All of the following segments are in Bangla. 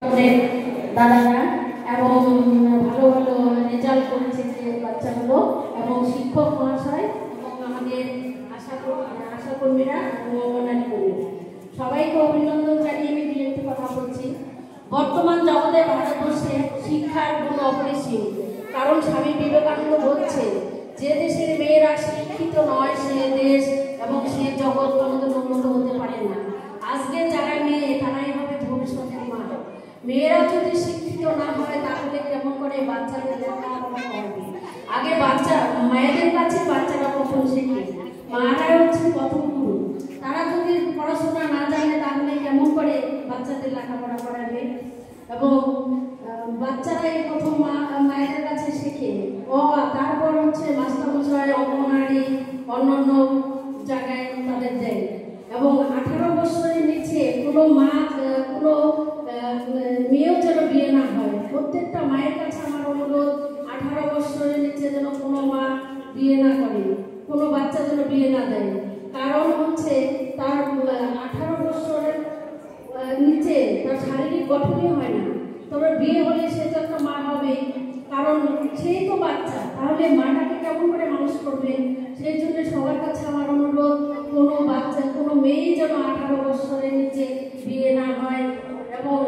দাদারা এবং ভালো ভালো রেজাল্ট করেছে যে বাচ্চাগুলো এবং শিক্ষক মহাশয় এবং আমাদের আশাকর্মীরা এবং অঙ্গনারী কর্মীরা সবাইকে অভিনন্দন জানিয়ে আমি দু একটি কথা বলছি। বর্তমান জগতে ভারতবর্ষে শিক্ষার গুণ অপরিসীম, কারণ স্বামী বিবেকানন্দ বলছে যে দেশের মেয়েরা শিক্ষিত নয় সে দেশ এবং সে জগৎ কোনোদিন উন্নত হতে পারে না। আজকে যারা মেয়ে তারাই হবে ভবিষ্যতের মা। মেয়েরা যদি শিক্ষিত না হয় তাহলে কেমন করে বাচ্চাদের লেখাপড়া করবে? আগে মায়েদের কাছে বাচ্চারা প্রথম শেখে, মারাই হচ্ছে প্রথম গুরু। তারা যদি পড়াশোনা না জানে তাহলে কেমন করে বাচ্চাদের লেখাপড়া করাবে? এবং বাচ্চারাই প্রথম মায়েদের কাছে শেখে। তারপর হচ্ছে মাস্টারমশাই, অঙ্গনারী, অন্যান্য জায়গায় তাদের দেয়। এবং 18 বছরের নিচে কোনো মেয়েও যেন বিয়ে না হয়। প্রত্যেকটা মায়ের কাছে আমার অনুরোধ, 18 বছরের নিচে যেন কোনো মা বিয়ে না করে, কোনো বাচ্চা যেন বিয়ে না দেয়। কারণ হচ্ছে তার 18 বছরের নিচে তার শারীরিক গঠনই হয় না, তবে বিয়ে হলে সে তো একটা মা হবে, কারণ সেই তো বাচ্চা, তাহলে মাটাকে কেমন করে মানুষ করবে? সেই জন্য সবার কাছে আমার অনুরোধ, কোনো মেয়েই যেন 18 বছরের নিচে বিয়ে না হয় এবং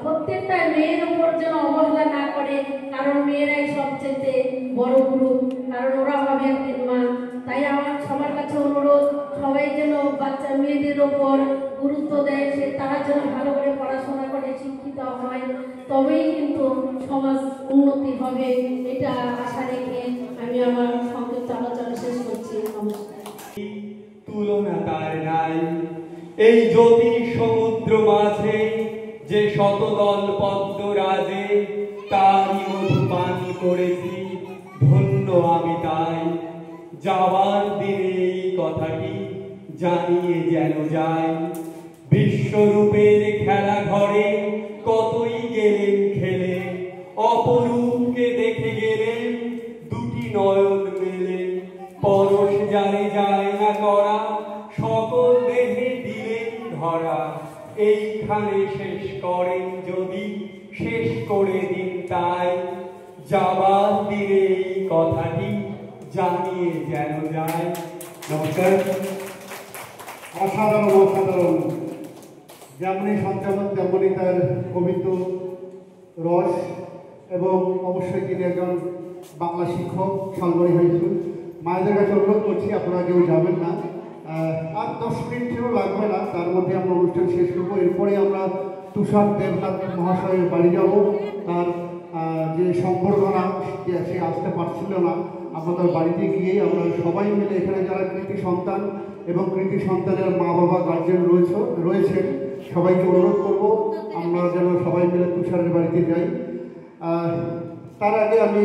প্রত্যেকটা মেয়ের উপর যেন অবহেলা না করে, কারণ মেয়েরাই সবচেয়ে বড় গুরু, কারণ ওরা হবে একদিন মা। তাই আমার সবার কাছে অনুরোধ, সবাই যেন বাচ্চা মেয়েদের ওপর গুরুত্ব দেয়, তারা যেন ভালো করে পড়াশোনা করে শিক্ষিত হয়, তবেই কিন্তু সমাজ উন্নতি হবে। এটা আশা রেখে আমি আমার সংক্ষিপ্ত আলোচনা শেষ করছি। তুলনা তার নাই এই জ্যোতির সমুদ্র মাঝে, যে শতদল পদ্ম রাজে, তারই মধু পান করেছি, ধন্য আমি তাই। যাওয়ার দিনে এই কথাটি জানিয়ে যেন যায়, বিশ্বরূপের খেলা ঘরে কতই গেলেন খেলে, অপরূপকে দেখে গেলেন দুটি নয়ন মেলে। পরশ জানে যায় না করা, সকল দেহে দিলেন ধরা। এইখানে শেষ করেন যদি, শেষ করে দিন তাই। যাবার দিনে এই কথাটি জানিয়ে যেন যায়। নমস্কার। অসাধারণ যেমনি সঞ্চালন তেমনি তার কবিত্ব রস, এবং অবশ্যই তিনি একজন বাংলা শিক্ষক, শালবনী হাই স্কুল। মায়েদের কাছে অনুরোধ করছি আপনারা কেউ যাবেন না, আর 10 মিনিটেরও লাগবে না, তার মধ্যে আমরা অনুষ্ঠান শেষ করবো। এরপরে আমরা তুষার দেবনাথ মহাশয়ের বাড়ি যাব। তার যে সম্বর্ধনা সে আসতে পারছিল না, আমরা তার বাড়িতে গিয়েই আমরা সবাই মিলে, এখানে যারা কৃতি সন্তান এবং কৃতি সন্তানের মা বাবা গার্জেন রয়েছেন সবাইকে অনুরোধ করব আমরা যেন সবাই মিলে তুষারের বাড়িতে যাই। তার আগে আমি